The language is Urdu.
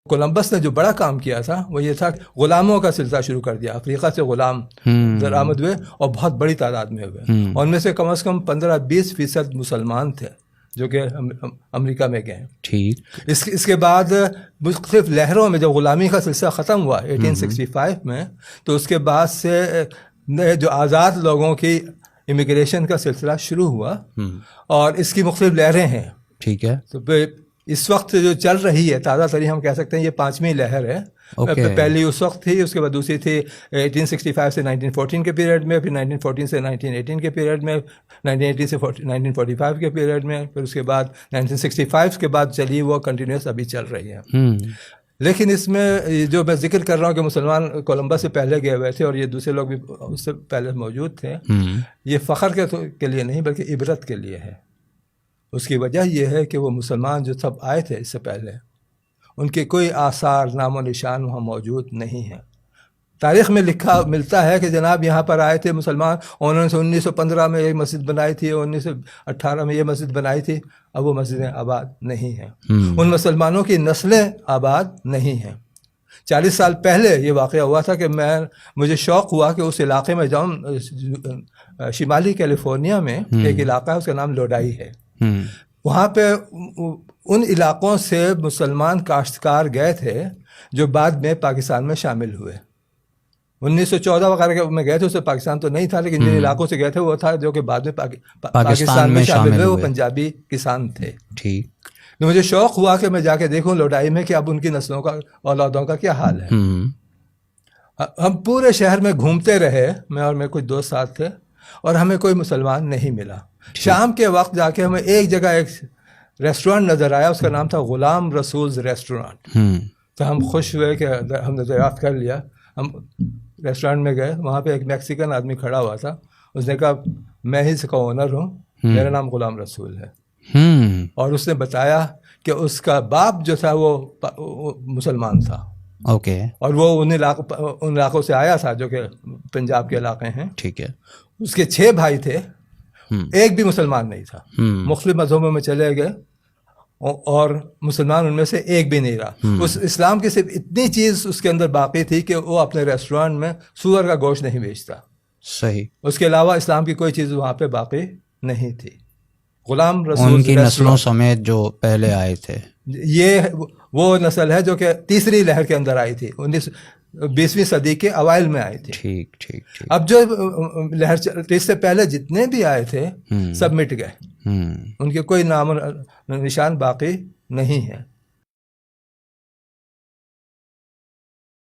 کولمبس نے جو بڑا کام کیا تھا وہ یہ تھا کہ غلاموں کا سلسلہ شروع کر دیا. افریقہ سے غلام درآمد ہوئے اور بہت بڑی تعداد میں ہوئے, اور ان میں سے کم 15-20% مسلمان تھے جو کہ امریکہ میں گئے. ٹھیک. اس کے بعد مختلف لہروں میں جب غلامی کا سلسلہ ختم ہوا 1865 میں, تو اس کے بعد سے جو آزاد لوگوں کی امیگریشن کا سلسلہ شروع ہوا, اور اس کی مختلف لہریں ہیں. ٹھیک ہے. تو اس وقت جو چل رہی ہے تازہ ترین ہم کہہ سکتے ہیں یہ 5ویں لہر ہے. پہلی اس وقت تھی, اس کے بعد دوسری تھی 1865 سے 1914 کے پیریڈ میں, پھر 1914 سے 1918 کے پیریڈ میں, 1918 سے 1945 کے پیریڈ میں, پھر اس کے بعد 1965 کے بعد چلی وہ کنٹینیوس ابھی چل رہی ہے. لیکن اس میں جو میں ذکر کر رہا ہوں کہ مسلمان کولمبس سے پہلے گئے ہوئے تھے اور یہ دوسرے لوگ بھی اس سے پہلے موجود تھے, یہ فخر کے لیے نہیں بلکہ عبرت کے لیے ہے. اس کی وجہ یہ ہے کہ وہ مسلمان جو سب آئے تھے اس سے پہلے, ان کے کوئی آثار نام و نشان وہاں موجود نہیں ہیں. تاریخ میں لکھا ملتا ہے کہ جناب یہاں پر آئے تھے مسلمان, انہوں نے 1915 میں ایک مسجد بنائی تھی, 1918 میں یہ مسجد بنائی تھی. اب وہ مسجدیں آباد نہیں ہیں, ان مسلمانوں کی نسلیں آباد نہیں ہیں. 40 سال پہلے یہ واقعہ ہوا تھا کہ مجھے شوق ہوا کہ اس علاقے میں جاؤں. شمالی کیلیفورنیا میں ایک علاقہ ہے, اس کا نام لوڈائی ہے. وہاں پہ ان علاقوں سے مسلمان کاشتکار گئے تھے جو بعد میں پاکستان میں شامل ہوئے. 1914 وغیرہ میں گئے تھے, اس سے پاکستان تو نہیں تھا, لیکن جن علاقوں سے گئے تھے وہ تھا جو کہ بعد میں پاکستان میں شامل ہوئے, وہ پنجابی کسان تھے. ٹھیک. تو مجھے شوق ہوا کہ میں جا کے دیکھوں لوڈائی میں کہ اب ان کی نسلوں کا اولادوں کا کیا حال ہے. ہم پورے شہر میں گھومتے رہے, میں اور میرے کچھ دوست ساتھ تھے, اور ہمیں کوئی مسلمان نہیں ملا. شام کے وقت جا کے ہمیں ایک جگہ ایک ریسٹورینٹ نظر آیا, اس کا نام تھا غلام رسولز ریسٹورینٹ. تو ہم خوش ہوئے کہ ہم نے دریافت کر لیا. ہم ریسٹورینٹ میں گئے, وہاں پہ ایک میکسیکن آدمی کھڑا ہوا تھا. اس نے کہا میں ہی اس کا اونر ہوں, میرا نام غلام رسول ہے. اور اس نے بتایا کہ اس کا باپ جو تھا وہ مسلمان تھا. اوکے. اور وہ ان علاقوں سے آیا تھا جو کہ پنجاب کے علاقے ہیں. ٹھیک ہے. اس کے 6 بھائی تھے, ایک بھی مسلمان نہیں تھا. مختلف مذہبوں میں چلے گئے اور مسلمان ان میں سے ایک بھی نہیں رہا. اس اسلام کی صرف اتنی چیز اس کے اندر باقی تھی کہ وہ اپنے ریسٹورینٹ میں سور کا گوشت نہیں بیچتا. صحیح. اس کے علاوہ اسلام کی کوئی چیز وہاں پہ باقی نہیں تھی. غلام رسول ان کی نسلوں سمیت جو پہلے آئے تھے, یہ وہ نسل ہے جو کہ تیسری لہر کے اندر آئی تھی, 20ویں صدی کے اوائل میں آئی تھی. ٹھیک ٹھیک. اب جو لہر اس سے پہلے جتنے بھی آئے تھے سب مٹ گئے, ان کے کوئی نام و نشان باقی نہیں ہے.